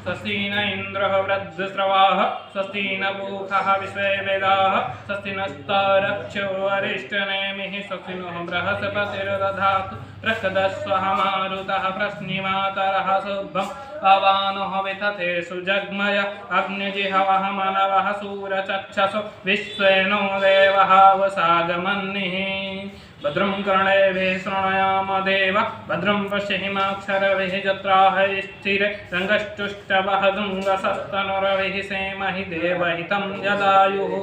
स्वस्ति न इन्द्रः वृद्धस्रवाः स्वस्ति न पूषः विश्ववेदाः स्वस्ति नस्तारक्षो वरिष्ठनेमिः स्वस्ति नः बृहस्पतिर्दधातु रक्षदस्वः मारुतः प्रश्निमातरः शुभम् अवानः वितथे सुजग्मय अग्निजिहवः मनवः सूरचक्षसो विश्वेनो देवः वसागमन्निः भद्रं कर्णेभिः शृणुयाम देव भद्रं पश्यहिमाक्षरभिः जत्राः स्थिरे रङ्गश्चुष्टवः दुङ्गसस्तनुरभिः सेमहि देवहितं यदायुः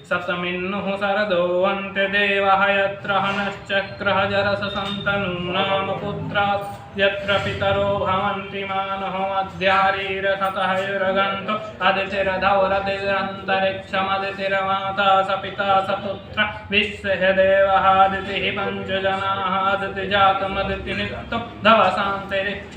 सप्तमिन्नुः शरदो अन्त्यदेवः यत्र हनश्चक्रः जरससन्तनूनां पुत्रात् यत्र पितरो भवन्ति मानः अध्यारीरथतः युरगन्तो अदितिरधौरतिरन्तरिक्षमदितिरमाता स पिता स पुत्र विश्वः देवः अदितिः पञ्चजनाः अदितिजातमदितिनित्यं धवशान्तिरिक्ष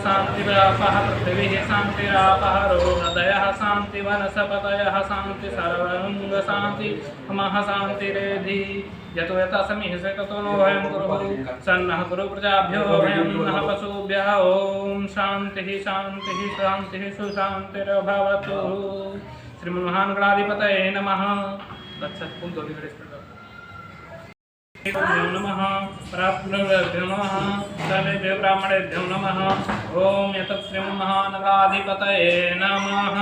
शान्तिव्यापः पृथिवीः शान्तिरापः रोगदयः शान्तिवनस्पतयः शान्ति सर्वं शान्ति महाशान्तिरेधि यतो यथा समिः से ततो नो भयं कुरु सन्नः कुरु प्रजाभ्यो भयं नः पशुभ्यः ॐ शान्तिः शान्तिः शान्तिः सुशान्तिर्भवतु। श्रीमन्महागणाधिपतये नमः। नमः परात्मभ्यो नमः सर्वेभ्यो ब्राह्मणेभ्यो नमः। ॐ यतः श्रीमन्महानगाधिपतये नमः।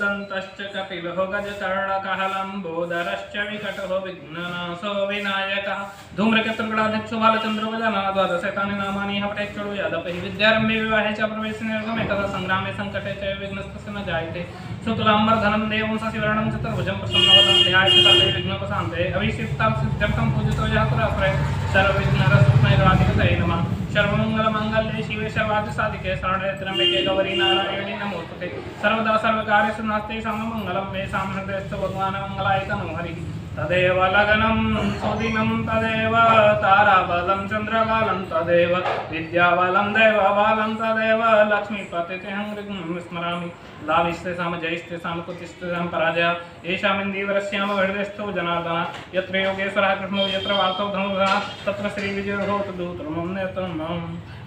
दन्तश्च कपिलो गजकर्णकः लम्बोदरश्च विकटो विघ्ननाशो विनायकः धूम्रकेतुर्गणाध्यक्षो बालचन्द्रो गजाननः द्वादशैतानि नामानि हपटेक्षुरो यादपहि विद्यारम्भे विवाहे च प्रवेशे निर्गमे तथा संग्रामे संकटे च विघ्नस्तस्य न जायते शुक्लाम्बरधरं देवं शशिवर्णं चतुर्भुजं प्रसन्नवदनं ध्यायेत् सर्वे विघ्नोपशान्तये अभिषिक्तं सिद्ध्यर्थं पूजितो यः पुरःपरे सर्वविघ्नहरस्मै नमः। सर्वमंगलमांगल्ये शिवे सर्वार्थसाधिके शरण्ये त्र्यंबके गौरी नारायणी नमोस्तुते सर्वदा सर्वकार्येषु नमस्ते सर्वमंगलं मे सामहृदयस्तु भगवान् मंगलाय तनो हरिः तदेव लगनं सुदिनं तदेव ताराबलं चन्द्रबलं तदेव विद्याबलं देवबलं तदेव लक्ष्मीपतिं स्मरामि लाभिस्ते साम जयस्ते साम कुतिस्ते साम पराजय येषामिन्दीवरस्याम हृदयस्थो जनार्दन यत्र योगेश्वरः कृष्णो यत्र वार्तौ धनुर्धरः तत्र श्रीविजयो भवतु दूतमं नेत्रं मम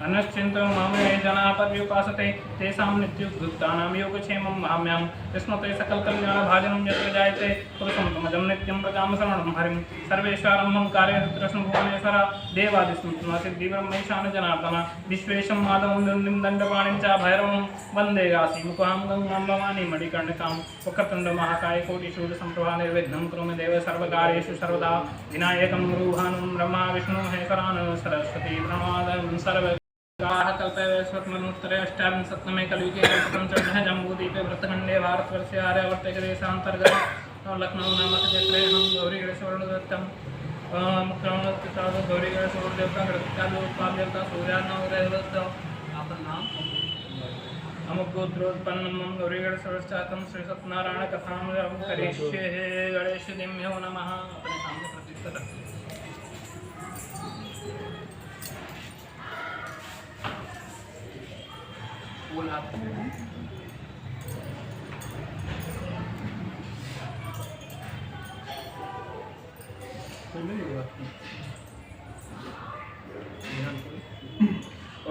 अन्यश्चिन्तं मम ये जनाः पर्युपासते तेषां नित्युक्तानां योगक्षेमं माम्यां विस्मते सकलकल्याणभाजनं यत्र जायते पुरुषं तमजं नित्यं प्रजां शरणं हरिं सर्वेश्वरं मम कार्यकृष्णभुवनेश्वर देवादिस्मृतिब्रह्मेशान जनार्दन विश्वेशं माधवं दण्डिं दण्डपाणिं च भैरवं वन्दे काशीमुखां गङ्गां भवानीं मणिकर्णिकां वक्रतुण्डमहाकाय कोटिसूर्यसम्प्रभा निर्विघ्नं कुरु मे देव सर्वकार्येषु सर्वदा विनायकं रूहानं ब्रह्मा विष्णु महेश्वरान् सरस्वती प्रणवादं सर्व कल्पयस्वत्मनुत्तरे अष्टाविंशत्तमे कलियुगे कल्पतं चरणः जम्बूद्वीपे वृत्तखण्डे भारतवर्षे आर्यावर्ते देशान्तर्गत लखनऊ नामक क्षेत्रे हम गौरीगणेशवर्णदत्तं गौरीगणेशवर्णदेवता गणपत्यालोत्पाद्यवता सूर्यानवग्रहदत्तं आपन नाम अमुगोत्रोत्पन्नं गौरीगणेशवर्षातं श्री सत्यनारायण कथां करिष्ये गणेशदिम्यो नमः। अपने सामने प्रतिष्ठा रखिए।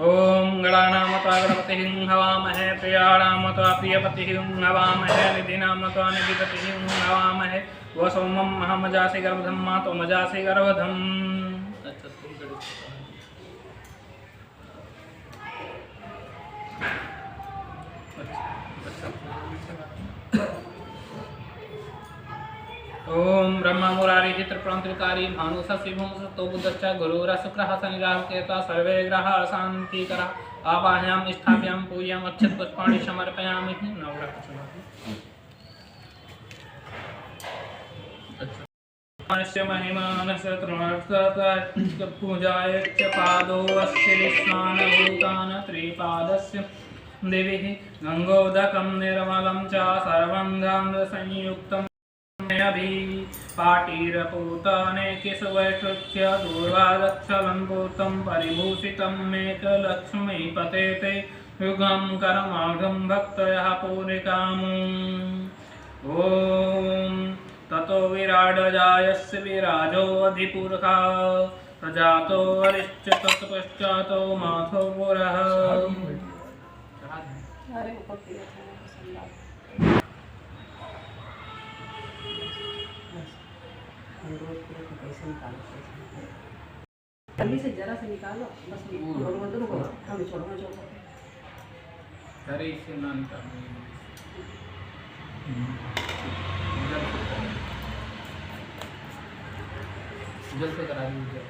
ओम गणानामत्वा गणपतिः हवामहे प्रियाणामत्वा प्रियपतिः हवामहे निधिनामत्वा निधिपतिः हवामहे वसोमं महमजासि गर्भधं मातो मजासि गर्भधम्। ओम ब्रह्मा मुरारी चित्रप्रांतिकारी भानु शशि भूम सतो बुद्धश्च गुरुर शुक्रः शनिराहु केतुः सर्वे ग्रहाः शान्तिकराः आवाहयां स्थापयां पूज्यां अक्षत पुष्पाणि समर्पयामि। नवग्रह महिमानस्य तृणार्थस्य पूजाय च पादो अस्य विश्वानभूतान त्रिपादस्य देवीः गंगोदकं निर्मलं च सर्वं संयुक्तं पाटीरपूताने केशवैकृत्य दूर्वादक्षलम्पूतं परिभूषितं मेकलक्ष्मीपते ते युगं करमाघं भक्तयः पूरिकाम्। ॐ ततो विराडजायस्य विराजो अधिपुरखा प्रजातो अरिश्च तत्पश्चातो माथो पुरः। जल्दी से जरा से निकालो बस रुको हम छोड़ो अरे इसे ना निकालो जल से करा दीजिए।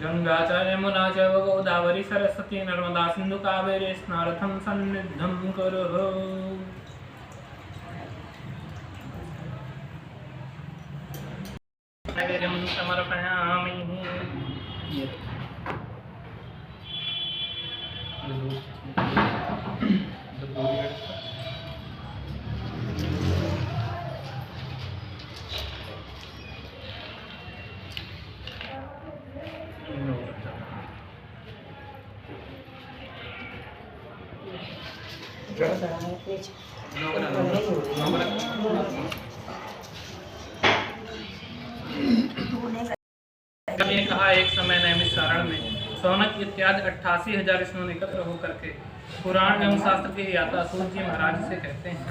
गंगा च यमुना च गोदावरी सरस्वती नर्मदा सिंधु कावेरी स्नानार्थं सन्निधं कुरु। नैवेद्यं समर्पयामि। ने कहा एक समय नैमिषारण्य में सौनक इत्यादि 88,000 ऋषियों एकत्र होकर के पुराण एवं शास्त्र के याता सूत जी महाराज से कहते हैं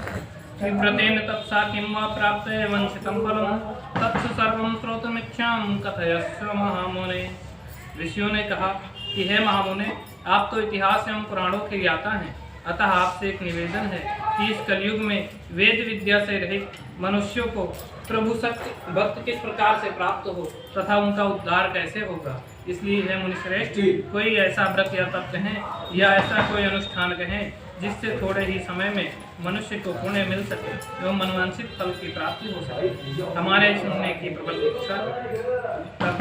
कि व्रतेन तपसा किं वा प्राप्त वंचितं फलं तत्स सर्वं श्रोतुमिच्छाम कथयस्व महामुने। ऋषियों ने कहा कि हे महामुने, आप तो इतिहास एवं पुराणों के ज्ञाता हैं, अतः आपसे एक निवेदन है कि इस कलयुग में वेद विद्या से रहित मनुष्यों को प्रभु सत्य भक्त किस प्रकार से प्राप्त हो तथा उनका उद्धार कैसे होगा। इसलिए है मुनिश्रेष्ठ, कोई ऐसा व्रत या तप कहें या ऐसा कोई अनुष्ठान कहें जिससे थोड़े ही समय में मनुष्य को पुण्य मिल सके एवं मनवांछित फल की प्राप्ति हो सके। हमारे सुनने की प्रबल इच्छा। तब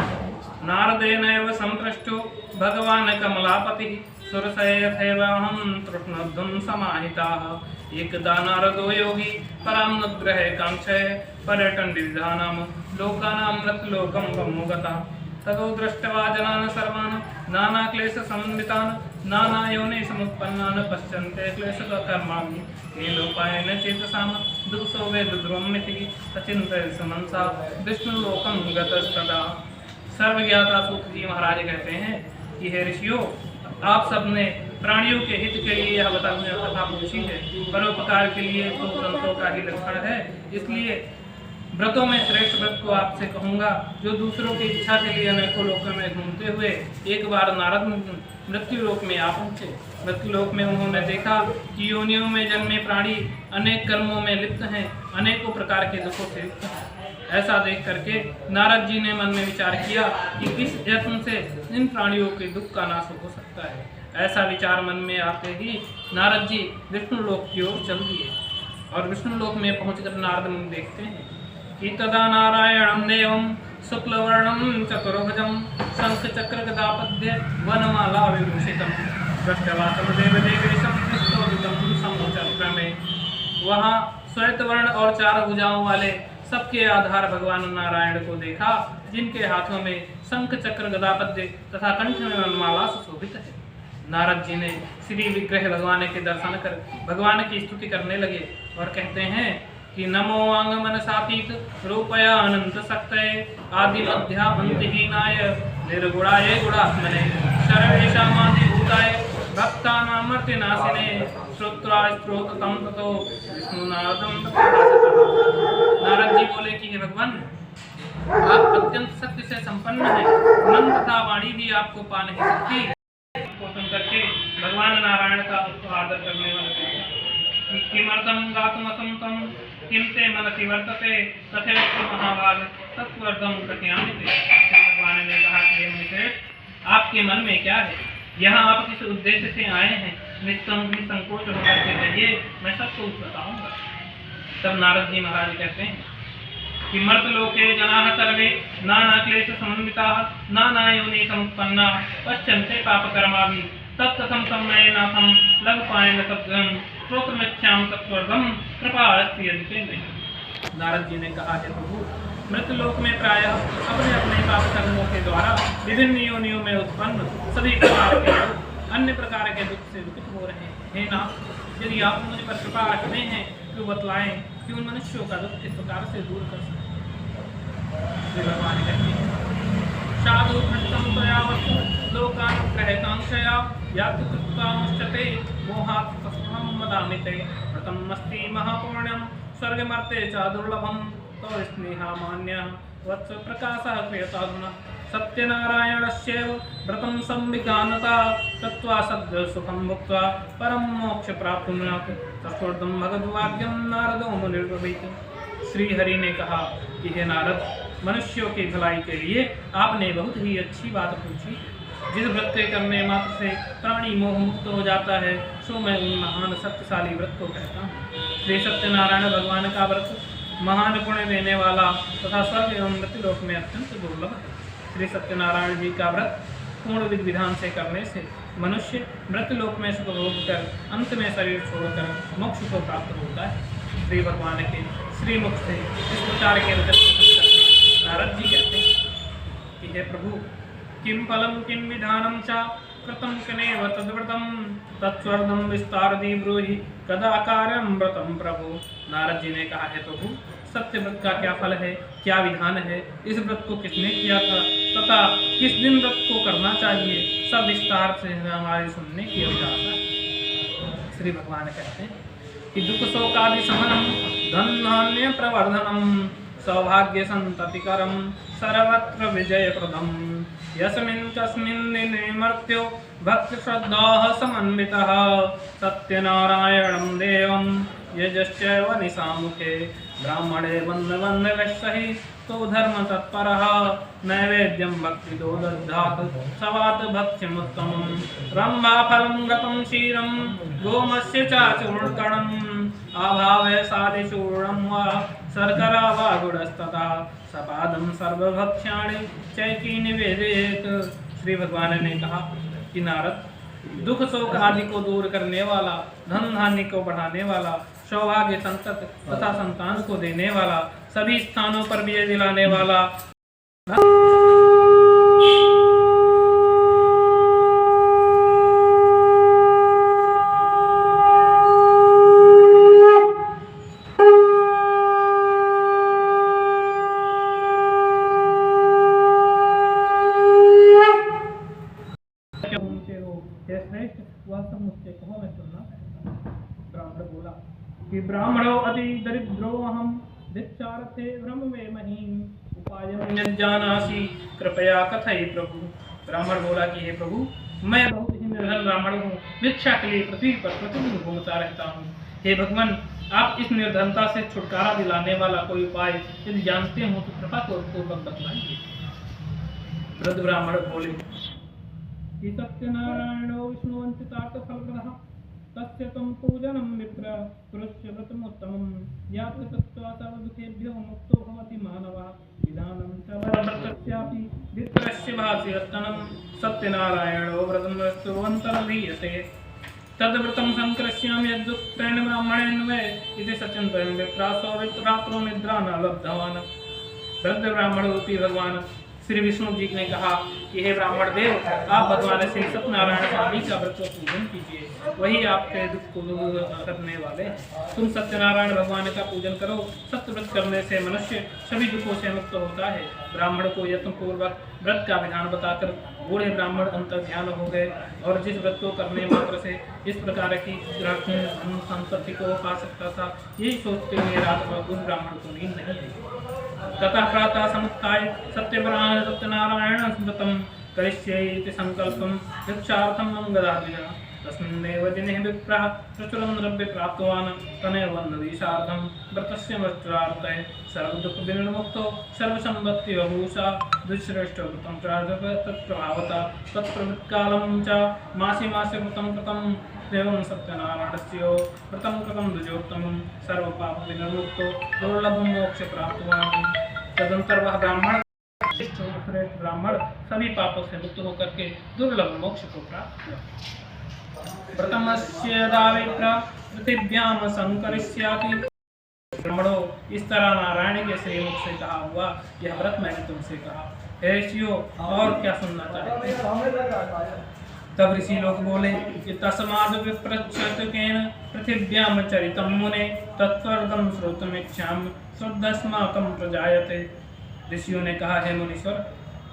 नारदेनैव संपृष्टो भगवान कमलापति सुरसयथैवाहं तृष्णोद्धं समाहिताः। एकदा नारदो योगी परामनुग्रह कांक्षय पर्यटन विविधानां लोकानां मृतलोकं ब्रह्मगतः। ततो दृष्ट्वा जनान् सर्वान् नानाक्लेशसंवितान् नानायोने समुत्पन्नान् पश्यन्ते क्लेशकर्माणि केनोपायेन चेतसां दुःखो वेदध्रुवमिति अचिन्तय समंसा विष्णुलोकं गतस्तदा। सर्वज्ञाता सूत जी महाराज कहते हैं कि हे ऋषियों, आप सबने प्राणियों के हित के लिए यह कथा पूछी है, परोपकार के लिए तो संतों का ही लक्षण है। इसलिए व्रतों में श्रेष्ठ व्रत को आपसे कहूँगा, जो दूसरों की इच्छा के लिए अनेकों लोकों में घूमते हुए एक बार नारद मृत्यु लोक में आ पहुँचे। मृत्यु लोक में उन्होंने देखा कि योनियों में जन्मे प्राणी अनेक कर्मों में लिप्त हैं, अनेकों प्रकार के दुखों से युक्त हैं। ऐसा देख करके नारद जी ने मन में विचार किया कि किस यत्न से इन प्राणियों के दुख का नाश हो सकता है। ऐसा विचार मन में आते ही नारद जी विष्णु लोक की ओर चल दिए और विष्णु लोक में पहुंचकर नारद मुनि देखते हैं कि तदा नारायणं देवं शुक्लवर्णं चतुर्भुजं शंख चक्र गदापद्य वनमाला विभूषितं दृष्ट्वा देवदेवेशं कृष्णोदितं समचक्र में। वहाँ श्वेत वर्ण और 4 भुजाओं वाले सबके आधार भगवान नारायण को देखा, जिनके हाथों में शंख चक्र गदापद्य तथा कंठ में वनमाला सुशोभित है। नारद जी ने श्री विग्रह भगवान के दर्शन कर भगवान की स्तुति करने लगे और कहते हैं कि नमो अंग मन सातीत रूपया अनंत शक्तये आदि मध्यान्तिहीनाय निर्गुणाय गुणात्मने सर्वेषामादिभूताय भक्तानामर्तिनाशिने श्रुत्वा स्त्रोततं ततो विष्णुनादं प्रकाशतः। नारद जी बोले कि हे भगवान, आप अत्यंत शक्ति से संपन्न हैं, मन तथा वाणी भी आपको पा नहीं सकती। को सुन करके भगवान नारायण का आदर करने वाले किमर्थं गातुमसंतं किं ते मनसि वर्तते तथैव महाभाग तत्वर्धं कथयामि। भगवान ने कहा कि हे मुनिश्रेष्ठ, आपके मन में क्या है? यहाँ आप किस उद्देश्य से आए हैं? निसंकोच होकर के कहिए, मैं सबको बताऊंगा। तब नारद जी महाराज कहते हैं कि मर्तलोके जनाः सर्वे नाना क्लेश समन्विताः नाना योनि समुत्पन्नाः पश्यन्ते पापकर्माभिः तत्कथं सम्मयनाथं लघुपायेन तद्गं श्रोत्रमिच्छामि तत्वर्धं कृपा अस्ति यदि नहीं। नारद जी ने कहा है प्रभु, मृतलोक में प्रायः अपने अपने पाप कर्मों के द्वारा विभिन्न योनियों में उत्पन्न सभी प्रकार के अन्य प्रकार के दुख से दुखित हो रहे हैं। हे नाथ, यदि आप मुझ पर कृपा रखते हैं तो बतलाएं कि उन मनुष्यों का दुख किस प्रकार से दूर कर सकते। श्री भगवान कहते हैं साधु भक्तम त्वयावतु लोकानुग्रहकांक्षया याति कृत्वामुच्यते मोहात् तस्महं वदामि ते व्रतमस्ति महापुण्यं स्वर्गमर्ते च दुर्लभं तो स्नेहामान्यः वत्स प्रकाशः क्रियताधुना सत्यनारायणस्यैव व्रतं संविधानता तत्त्वा सद्य सुखं भुक्त्वा परं मोक्ष प्राप्नुयात् तत्पूर्वं भगवद्वाक्यं नारदो मुनिर्ब्रवीत। श्री हरि ने कहा कि हे नारद, मनुष्यों की भलाई के लिए आपने बहुत ही अच्छी बात पूछी। जिस व्रत के करने मात्र से प्राणी मोह मुक्त हो जाता है सो मैं उन महान शक्तिशाली व्रत को कहता हूँ। श्री सत्यनारायण भगवान का व्रत महान पुण्य देने वाला तथा स्वर्ग एवं मृत्युलोक में अत्यंत दुर्लभ है। श्री सत्यनारायण जी का व्रत पूर्ण विधि विधान से करने से मनुष्य मृत्युलोक में सुख भोग कर अंत में शरीर छोड़कर मोक्ष को प्राप्त होता है। श्री भगवान के श्री मुख से इस प्रकार के वचन करके नारद जी कहते हैं कि हे प्रभु, किम फलम किम विधानम च कृतं कनेव तद्व्रतं तत्स्वर्गं विस्तारति ब्रूहि कदा कार्यं व्रतं प्रभु। नारद जी ने कहा, है प्रभु, सत्य व्रत का क्या फल है, क्या विधान है, इस व्रत को किसने किया था तथा किस दिन व्रत को करना चाहिए, सब विस्तार से हमारे सुनने की अभिलाषा है। श्री भगवान कहते हैं कि दुख शोकादि शमनम धन धान्य प्रवर्धनम सौभाग्य संततिकरम सर्वत्र विजयप्रदम यस्मिन् कस्मिन् दिने मर्त्यो भक्ति श्रद्धाः समन्वितः सत्यनारायणं देवं यजश्चैव निशामुखे ब्राह्मणे वन्दवन्दवैः तो धर्म तत्परः नैवेद्यं भक्तिदो दद्धात् सवात् भक्ष्यमुत्तमं रम्भाफलं गतं क्षीरं गोमस्य च चूर्णकणम् अभावे सादिचूर्णं वा शर्करा वा गुडस्तथा सपादं सर्वभक्ष्याणि चैकी निवेदयेत्। श्री भगवान ने कहा कि नारद, दुख शोक आदि को दूर करने वाला, धन धान्य को बढ़ाने वाला, सौभाग्य संतत तथा संतान को देने वाला, सभी स्थानों पर विजय दिलाने वाला, वह सब मुझसे कहो, मैं सुनना। ब्राह्मण बोला कि ब्राह्मणो अति दरिद्रो अहम भिक्षार्थे ब्रह्म में महीम उपायं यज्जानासि कृपया कथय प्रभु। ब्राह्मण बोला कि हे प्रभु, मैं बहुत ही निर्धन ब्राह्मण हूँ, भिक्षा के लिए पृथ्वी पर प्रतिदिन घूमता रहता हूँ। हे भगवान, आप इस निर्धनता से छुटकारा दिलाने वाला कोई उपाय यदि जानते हो तो कृपा पूर्वक बतलाइए। वृद्ध ब्राह्मण बोले कि सत्यनारायणो विष्णुवंचितार्थ फलप्रदः तस्य तं पूजनं विप्र पुरुष्य व्रतमुत्तमं यात् तत्त्वा सर्वदुःखेभ्यो मुक्तो भवति मानवः विधानं च वरव्रतस्यापि विप्रस्य भासि रत्नं सत्यनारायणो व्रतं स्तुवन्तर्लीयते तद्व्रतं संकृष्यामि यद्युक्तेन ब्राह्मणेन वै इति सचिन्तयन् विप्रासो रात्रो निद्रा न लब्धवान्। वृद्ध ब्राह्मण रूपी भगवान श्री विष्णु जी ने कहा कि हे ब्राह्मण देव, आप भगवान श्री सत्यनारायण स्वामी का व्रत पूजन कीजिए, वही आपके दुख को दूर करने वाले हैं। तुम सत्यनारायण भगवान का पूजन करो। सत्य व्रत करने से मनुष्य सभी दुखों से मुक्त होता है। ब्राह्मण को यत्न पूर्वक व्रत का विधान बताकर बूढ़े ब्राह्मण अंतर ध्यान हो गए और जिस व्रत को करने मात्र से इस प्रकार की संपत्ति को पा सकता था, यही सोचते हुए रात भर उस ब्राह्मण को नींद नहीं आई। ततः प्रातः समुत्थाय सत्यनारायण व्रतं करिष्ये इति संकल्पं भिक्षार्थं गदाधिया तस्मिन्नेव दिने विप्रः प्रचुरं द्रव्य प्राप्तवान् तमेव वन्दवीशार्धं व्रतस्य मृत्युरार्थे सर्वदुःखविनिर्मुक्तो सर्वसम्पत्ति बभूषा द्विश्रेष्ठ व्रतं च तत्प्रभावता तत्प्रवृत्कालं च मासे मासे व्रतं कृतं एवं सत्यनारायणस्य व्रतं कृतं द्विजोत्तमं सर्वपापविनिर्मुक्तो दुर्लभं मोक्ष प्राप्तवान्। तदंतर वह ब्राह्मण श्रेष्ठ ब्राह्मण सभी पापों से मुक्त होकर के दुर्लभ मोक्ष को प्राप्त हुआ। व्रतमस्य दाविप्र पृथिव्याम संकरिष्याति। ब्राह्मणों, इस तरह नारायण के श्रीमुख से कहा हुआ यह व्रत मैंने तुमसे कहा। हे ऋषियों, और क्या सुनना चाहते हैं? तब ऋषि लोग बोले कि तस्माद् विप्रच्छतेन पृथिव्यां चरितं मुने तत्त्वं श्रोतुमिच्छामि श्रद्धास्माकं प्रजायते। ऋषियों ने कहा, हे मुनीश्वर,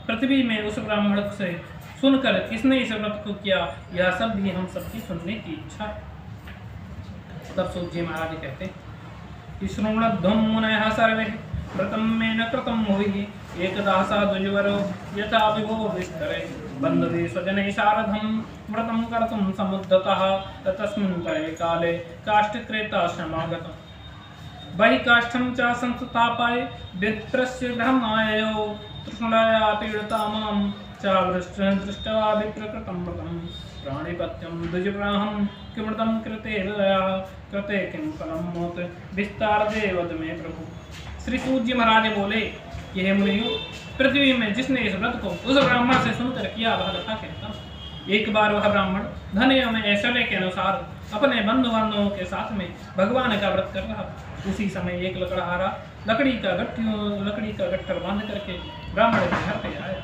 पृथ्वी में उस ब्राह्मण से सुनकर किसने इस व्रत को किया, यह सब भी हम सबकी सुनने की इच्छा। तब सूत जी महाराज कहते कि शृण्वध्वं मुनयः सर्वे व्रतं मेन कृतं भुवि एकदा साधुजवरो यथा विभो विस्तरे बन्धुभिः स्वजनैः सार्धं व्रतं कर्तुं समुद्धतः तस्मिन् तरे काले काष्ठक्रेताश्रमागतम्। बहिकाष्ठं च संस्थाप्य विप्रस्य गृहमाययौ तृष्णया पीडिता मां च दृष्ट्वा विप्रकृतं व्रतं प्राणिपत्यं द्विजप्राहं किमृतं कृते किं फलं मोत विस्तारदे वद मे प्रभु। श्री सूत जी महाराज बोले, यह मुनियों, पृथ्वी में जिसने इस व्रत को उस ब्राह्मण से सुनकर किया वह कथा कहता हूँ। एक बार वह ब्राह्मण धन एवं ऐश्वर्य के अनुसार अपने बंधु बांधवों के साथ में भगवान का व्रत कर रहा था। उसी समय एक लकड़हारा लकड़ी का गट्ठर बांध करके ब्राह्मण के घर पे आया।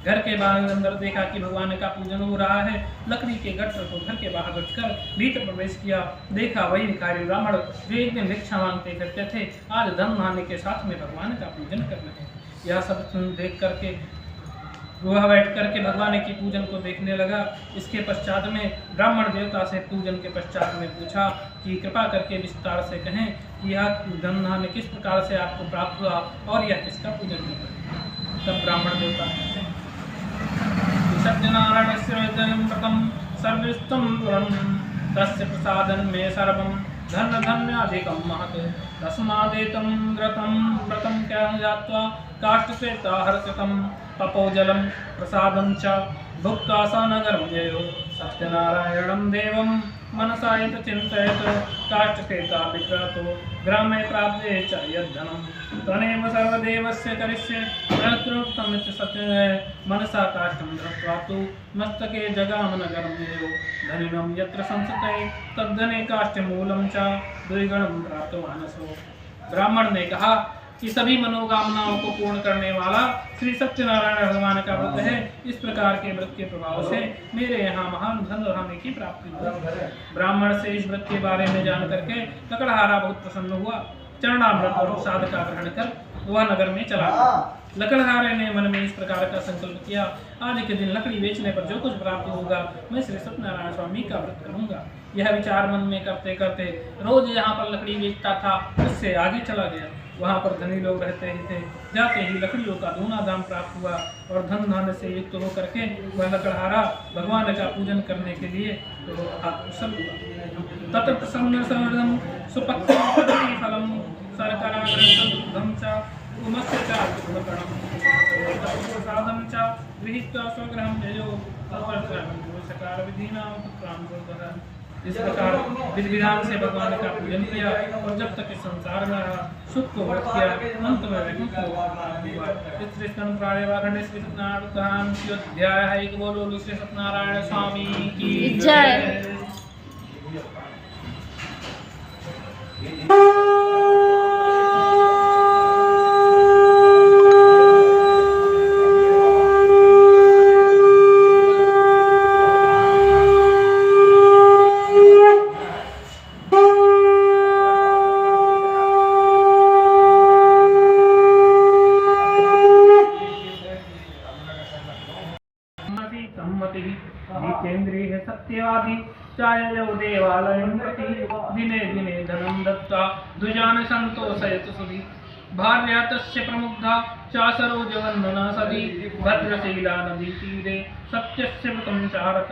घर के बाहर अंदर देखा कि भगवान का पूजन हो रहा है। लकड़ी के गट्ठर को घर के बाहर रखकर भीतर प्रवेश किया। देखा वही भिखारी ब्राह्मण जो एक दिन भिक्षा मांगते करते थे, आज धन धान्य के साथ में भगवान का पूजन कर रहे हैं। यह सब देख करके वह बैठ करके भगवान की पूजन को देखने लगा। इसके पश्चात में ब्राह्मण देवता से पूजन के पश्चात में पूछा कि कृपा करके विस्तार से कहें कि यह धन धान्य किस प्रकार से आपको प्राप्त हुआ और यह किसका पूजन कर रहे हैं। तब ब्राह्मण देवता कहते हैं, सत्यनारायणस्य व्रतं सर्वस्तं पुरं तस्य प्रसादं मे सर्वं धन्याधिकं महत् तस्मादेतं व्रतं ज्ञात्वा काष्ठस्वेता हर्षितं तपोजलं प्रसादं च भुक्त्वा स नगरं ययो सत्यनारायणं देवं मनसा यत् चिन्तयत् काष्ठस्वेता विक्रतो ग्रामे प्राप्ते च यद्धनं तनेव सर्वदेवस्य करिष्ये प्रत्युक्तमिति सत्य मनसा काष्ठं धृत्वा तु मस्तके जगाम नगरं ययो धनिनं यत्र संस्थिते तद्धने काष्ठमूलं च द्विगुणं प्राप्तवानसो। ब्राह्मण ने कहा कि सभी मनोकामनाओं को पूर्ण करने वाला श्री सत्यनारायण भगवान का व्रत है। इस प्रकार के व्रत के प्रभाव से मेरे यहाँ महान धन धान्य की प्राप्ति हुई। ब्राह्मण से इस व्रत के बारे में जान करके लकड़हारा बहुत प्रसन्न हुआ। चरणामृत और प्रसाद का ग्रहण कर वह नगर में चला गया। लकड़हारे ने मन में इस प्रकार का संकल्प किया, आज के दिन लकड़ी बेचने पर जो कुछ प्राप्त होगा मैं श्री सत्यनारायण स्वामी का व्रत करूंगा। यह विचार मन में करते करते रोज यहाँ पर लकड़ी बेचता था, उससे आगे चला गया। वहाँ पर धनी लोग रहते ही थे। जाते ही लकड़ियों का दूना दाम प्राप्त हुआ और धन धान्य से युक्त होकर के वह लकड़हारा भगवान का पूजन करने के लिए कुशल हुआ। तत्र प्रसन्न सर्वं सुपक्वं फलं शर्कराग्रहं च उमस्य च दुर्गणं प्रसादं च गृहीत्वा स्वगृहं ययो सकार विधिना पुत्रान्। इस प्रकार विधि विधान से भगवान का पूजन किया और जब तक इस संसार में रहा सुख को व्रत किया, अंत में वैकुंठ को प्राप्त हुआ। इस श्री सत्यनारायण श्री सत्यनारायण की अध्याय है। एक बोलो श्री सत्यनारायण स्वामी की जय। जितेन्द्रिय सत्यवादी चाययो देवालयं प्रति दिने दिने धनं दत्त्वा द्विजान् सन्तोषयतु सुधि भार्या तस्य प्रमुग्धा चासरोजवन्दना सदी भद्रशीला नदी तीरे सत्यस्य व्रतं चारत।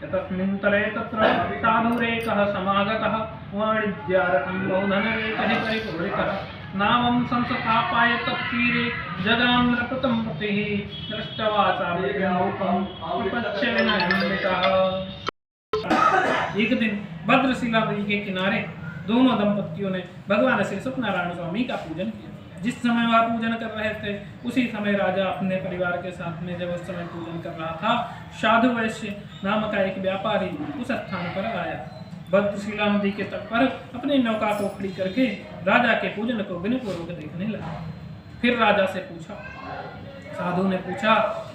तस्मिन् तरे तत्र साधुरेकः समागतः वाणिज्यार्थं बहुधनरेकः परिपूरितः नामं संस्थाप्य तत्तीरे जगाम नृपतं प्रतिः दृष्ट्वा चारुरूपं प्रपच्य विनयन्वितः। एक दिन भद्रशिला नदी के किनारे दोनों दंपतियों ने भगवान श्री सत्यनारायण स्वामी का पूजन किया। जिस समय वह पूजन कर रहे थे उसी समय राजा अपने परिवार के साथ में जब उस समय पूजन कर रहा था, साधु वैश्य नाम का एक व्यापारी उस स्थान पर आया। भद्रशिला नदी के तट पर अपनी नौका को खड़ी करके राजा के पूजन को विनयपूर्वक देखने लगा। फिर राजा से पूछा, साधु ने पूछा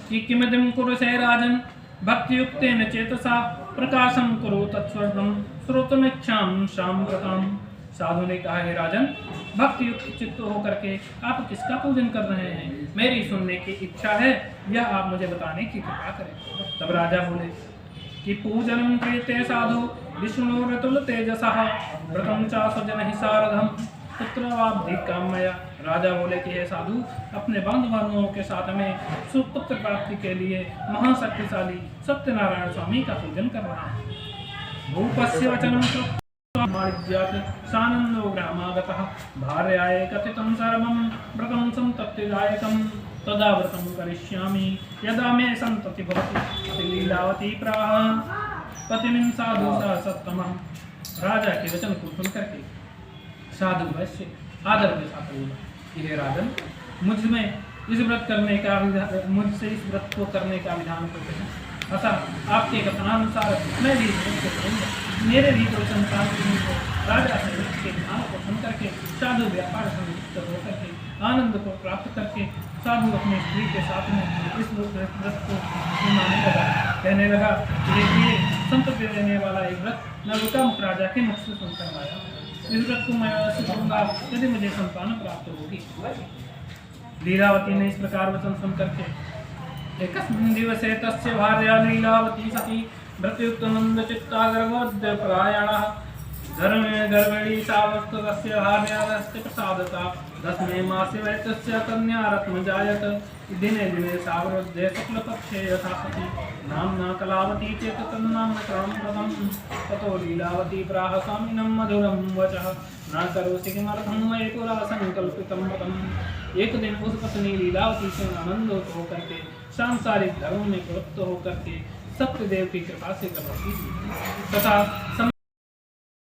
कि किमिदं कुरुषे राजन भक्तियुक्तेन चेतसा प्रकाशम करो तत्स्वर्गम श्रोतमिच्छाम शाम्प्रतम। साधु ने कहा, हे राजन, भक्ति युक्त चित्त होकर के आप किसका पूजन कर रहे हैं? मेरी सुनने की इच्छा है, यह आप मुझे बताने की कृपा करें। तब राजा बोले कि पूजनम क्रियते साधु विष्णुरतुल तेजसः व्रतम च स्वजन सारधम पुत्रवाब्धि कामया। राजा बोले कि हे साधु, अपने बंधु बांधवों के साथ में सुपुत्र प्राप्ति के लिए महाशक्तिशाली सत्यनारायण स्वामी का पूजन कर रहा हूँ। भूपस्य वचनम सानंदो ग्रामागतः भार्याय कथितं सर्वं व्रतं संतप्तिदायकं तदा व्रतं करिष्यामि यदा मे संतति भवति। लीलावती प्राह पतिमिं साधु स सत्तमः। राजा के वचन को सुन करके साधु वैश्य आदर के साथ बोला कि हे राजन, मुझसे इस व्रत को करने का विधान करते हैं, अतः आपके कथनानुसार मैं भी इसको करूंगा। मेरे भी कोई संतान नहीं है। राजा से इसके विधान को सुन करके साधु व्यापार संयुक्त होकर के आनंद को प्राप्त करके साधु अपने स्त्री के साथ में इस व्रत को निभाने लगा। कहने लगा, देखिए, संतति देने वाला एक व्रत मैं रुकामुख राजा के मुख से सुनकर आया। इस व्रत को मैं अवश्य करूंगा यदि मुझे संतान प्राप्त होगी। लीलावती ने इस प्रकार वचन सुन करके एकस्मिन् दिवसे तस्य भार्या लीलावती सती व्रतयुक्त नंद चित्ता गर्भोद्य परायणः गर्भिणी सावस्थ तस्य भार्यास्य प्रसादता 10वें मासे वै तस्य कन्या रत्न जायत। दिने दिने सावरोध्ये शुक्लपक्षे यथा सती नाम्ना कलावती चेत तन्नामकरणं प्रथम। ततो लीलावती प्राह स्वामिनं मधुरं वचः न करोषि किमर्थं मयि पुरा संकल्पितं व्रतम्। एक दिन उस पत्नी लीलावती से आनंदित होकर के सांसारिक धर्म में प्रवृत्त होकर के सत्यदेव की कृपा से तपस्वी थी तथा